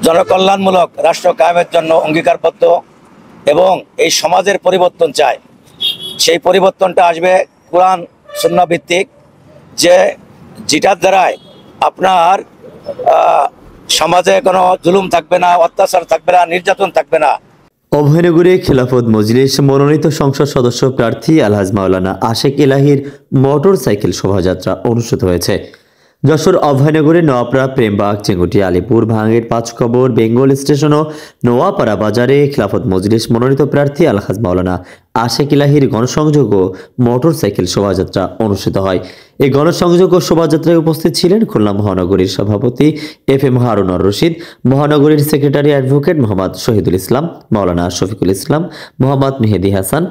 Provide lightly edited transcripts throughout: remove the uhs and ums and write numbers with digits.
জনকল্যাণমূলক রাষ্ট্র কায়েমের জন্য অঙ্গীকারবদ্ধ এবং এই সমাজের পরিবর্তন চায়। সেই পরিবর্তনটা আসবে কোরআন সুন্নাহ ভিত্তিক, যেটার দ্বারায় আপনার সমাজে কোনো জুলুম থাকবে না, অত্যাচার থাকবে না, নির্যাতন থাকবে না। অভয়নগরে খেলাফত মজলিস মনোনীত সংসদ সদস্য প্রার্থী আলহাজ মাওলানা আশেক এলাহীর মোটর সাইকেল শোভাযাত্রা অনুষ্ঠিত হয়েছে। যশোর অভয়নগরে নোয়াপাড়া, প্রেমবাগ, চেঙ্গুটি, আলিপুর, ভাঙ্গের, পাঁচকবর, বেঙ্গল স্টেশন ও নোয়াপাড়া বাজারে খেলাফত মজলিস মনোনীত প্রার্থী আলহাজ মাওলানা আশেক এলাহীর গণসংযোগ ও মোটর সাইকেল শোভাযাত্রা অনুষ্ঠিত হয়। এই গণসংযোগ ও শোভাযাত্রায় উপস্থিত ছিলেন খুলনা মহানগরীর সভাপতি FM হারুনুর রশিদ, মহানগরীর সেক্রেটারি অ্যাডভোকেট মোহাম্মদ শহীদুল ইসলাম, মাওলানা শফিকুল ইসলাম, মোহাম্মদ মেহেদি হাসান,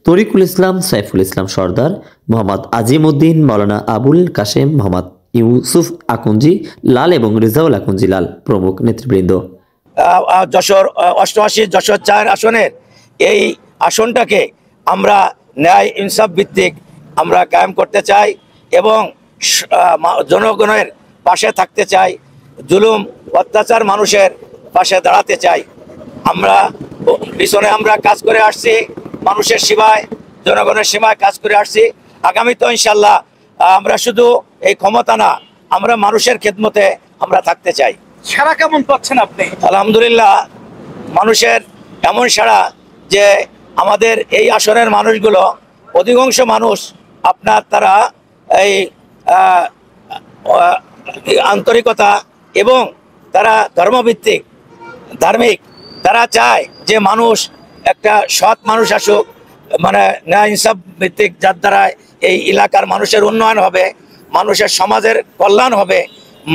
তরিকুল ইসলাম, সাইফুল ইসলাম সর্দার, মোহাম্মদ আজিম উদ্দিন, মাওলানা আবুল কাশেম, মোহাম্মদ ইউসুফ আকুঞ্জি লাল এবং রেজাউল আকুঞ্জি লাল প্রমুখ নেতৃবৃন্দ। যশোর 88 যশোর 4 আসনের এই আসনটাকে আমরা ন্যায় ইনসাফ ভিত্তিক আমরা কায়েম করতে চাই এবং জনগণের পাশে থাকতে চাই, জুলুম অত্যাচার মানুষের পাশে দাঁড়াতে চাই। আমরা পিছনে আমরা কাজ করে আসছি, মানুষের সেবায়, জনগণের সেবায় কাজ করে আসছি। আগামী তো ইনশাল্লাহ আমরা শুধু এই ক্ষমতা না, আমরা মানুষের খেদমতে আমরা থাকতে চাই। সারা কেমন পাচ্ছেন আপনি? আলহামদুলিল্লাহ, মানুষের এমন সাড়া যে আমাদের এই আসনের মানুষগুলো অধিকাংশ মানুষ আপনার তারা এই আন্তরিকতা এবং তারা ধর্মভিত্তিক ধার্মিক, তারা চায় যে মানুষ একটা সৎ মানুষ আসুক, মানে ন্যায় ইনসাফ ভিত্তিক, যার দ্বারা এই এলাকার মানুষের উন্নয়ন হবে, মানুষের সমাজের কল্যাণ হবে,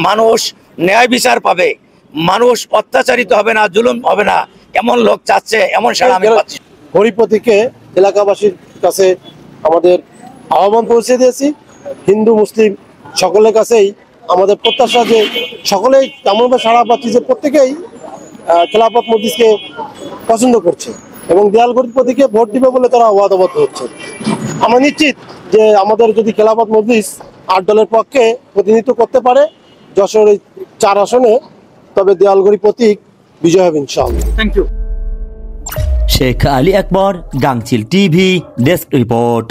মানুষ ন্যায় বিচার পাবে, মানুষ অত্যাচারিত হবে না, জুলুম হবে না, এমন লোক চাচ্ছে, এমন সাড়া আমি পাচ্ছি। গরিব প্রতীকে এলাকাবাসীর কাছে আমাদের আহ্বান পৌঁছে দিয়েছি। হিন্দু মুসলিম সকলের কাছেই আমাদের প্রত্যাশা যে সকলেই তেমনভাবে সাড়া পাচ্ছি যে প্রত্যেকেই খেলাফত মজলিসকে পছন্দ করছে এবং দেয়াল গরিব প্রতীকে ভোট দিবে বলে তারা ওয়াদাবদ্ধ হচ্ছে। আমরা নিশ্চিত যে আমাদের যদি খেলাফত মজলিস 8 দলের পক্ষে প্রতিনিধিত্ব করতে পারে যশোর 4 আসনে, তবে দেয়ালগড়ি প্রতীক বিজয় হবে ইনশাআল্লাহ। Thank you. Sheikh Ali Akbar, Gangchil TV, desk report.